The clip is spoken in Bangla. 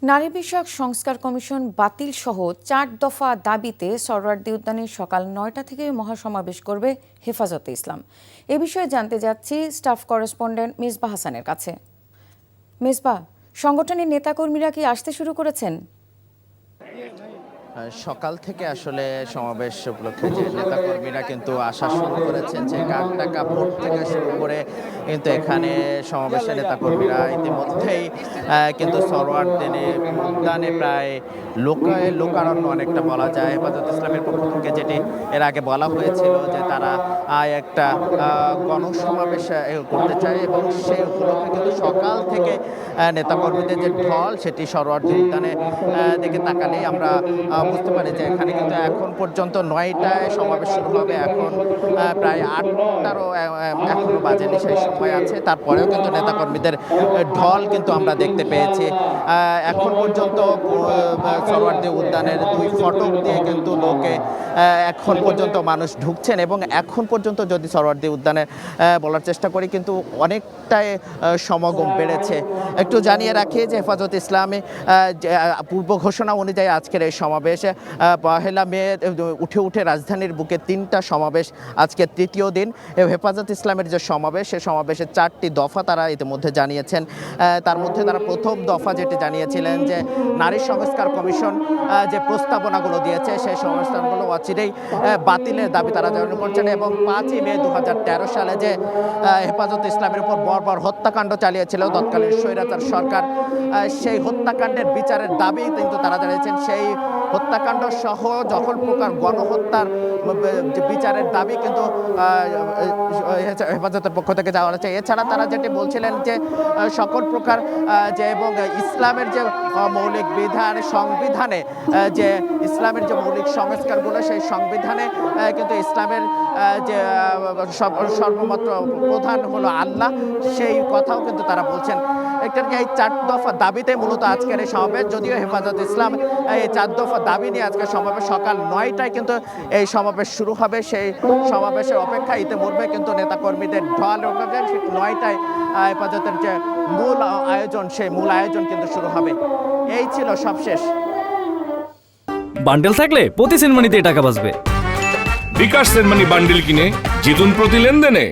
নারী বিষয়ক সংস্কার কমিশন বাতিল সহ ৪ দফা দাবিতে সরওয়ার্দী উদ্যানে সকাল ৯টা থেকে মহাসমাবেশ করবে হেফাজতে ইসলাম। এ বিষয়ে জানতে যাচ্ছি স্টাফ করেসপন্ডেন্ট মিসবাহ হাসানের কাছে। মিসবাহ, সংগঠনের নেতাকর্মীরা কি আসতে শুরু করেছেন? সকাল থেকে আসলে সমাবেশ উপলক্ষে যে নেতাকর্মীরা কিন্তু আসা শুরু করেছেন, যে কাকডাকা ভোট থেকে শুরু করে কিন্তু এখানে সমাবেশের নেতাকর্মীরা ইতিমধ্যেই কিন্তু সরওয়ার্দী উদ্যানে প্রায় লোকারণ্য অনেকটা বলা যায়। হেফাজত ইসলামের পক্ষ থেকে যেটি এর আগে বলা হয়েছিল যে তারা একটা গণসমাবেশ করতে চায়, এবং সেই উপলক্ষে কিন্তু সকাল থেকে নেতাকর্মীদের যে ঢল সেটি সরওয়ার্দী উদ্যানে দিকে তাকালেই আমরা বুঝতে পারি যে এখানে কিন্তু এখন পর্যন্ত ৯টায় সমাবেশ শুরু হবে। এখন প্রায় ৮টারও এখনো বাজেনি, সেই সময় আছে। তারপরেও কিন্তু নেতাকর্মীদের ঢল কিন্তু আমরা দেখতে পেয়েছি। এখন পর্যন্ত সরওয়ার্দী উদ্যানের ২ ফটক দিয়ে কিন্তু লোকে এখন পর্যন্ত মানুষ ঢুকছেন, এবং এখন পর্যন্ত যদি সরওয়ার্দী উদ্যানে বলার চেষ্টা করি কিন্তু অনেকটাই সমাগম বেড়েছে। একটু জানিয়ে রাখি যে হেফাজত ইসলামী পূর্ব ঘোষণা অনুযায়ী আজকের এই সমাবেশ ১ মে উঠে রাজধানীর বুকে ৩টা সমাবেশ, আজকে তৃতীয় দিন। হেফাজত ইসলামের যে সমাবেশ, সে সমাবেশের ৪টি দফা তারা ইতিমধ্যে জানিয়েছেন। তার মধ্যে তারা প্রথম দফা যেটি জানিয়েছিলেন যে নারী সংস্কার কমিশন যে প্রস্তাবনাগুলো দিয়েছে সেই সংস্কারগুলো অচিরেই বাতিলের দাবি তারা জানানো করছেন, এবং ৫ই মে ২০১৩ সালে যে হেফাজত ইসলামের উপর বর্বর হত্যাকাণ্ড চালিয়েছিল তৎকালীন স্বৈরাচার সরকার, সেই হত্যাকাণ্ডের বিচারের দাবি কিন্তু তারা জানিয়েছেন। সেই হত্যাকাণ্ড সহ সকল প্রকার গণহত্যার বিচারের দাবি কিন্তু হেফাজতের পক্ষ থেকে যাওয়া হচ্ছে। এছাড়া তারা যেটি বলছিলেন যে সকল প্রকার যে এবং ইসলামের যে মৌলিক বিধান, সংবিধানে যে ইসলামের যে মৌলিক সংস্কারগুলো, সেই সংবিধানে কিন্তু ইসলামের যে সর্বমাত্র প্রধান হলো আল্লাহ, সেই কথাও কিন্তু তারা বলছেন। এই ৪ দফা দাবিতে মূলত আজকের এই সমাবেশ। যদিও হেফাজত ইসলাম এই ৪ দফা দাবি নিয়ে আজকে সমাবেশ সকাল 9টায় কিন্তু এই সমাবেশ শুরু হবে। সেই সমাবেশের অপেক্ষা ইতিমধ্যে কিন্তু নেতাকর্মীদের ঢল 9টায় হেফাজতের যে মূল আয়োজন, সেই মূল আয়োজন কিন্তু শুরু হবে। এই ছিল সবশেষ। বান্ডেল থাকলে প্রতি সেনমানিতে টাকা বাঁচবে। বিকাশ সেনমানি বান্ডেল কিনে জিতুন প্রতি লেনদেনে।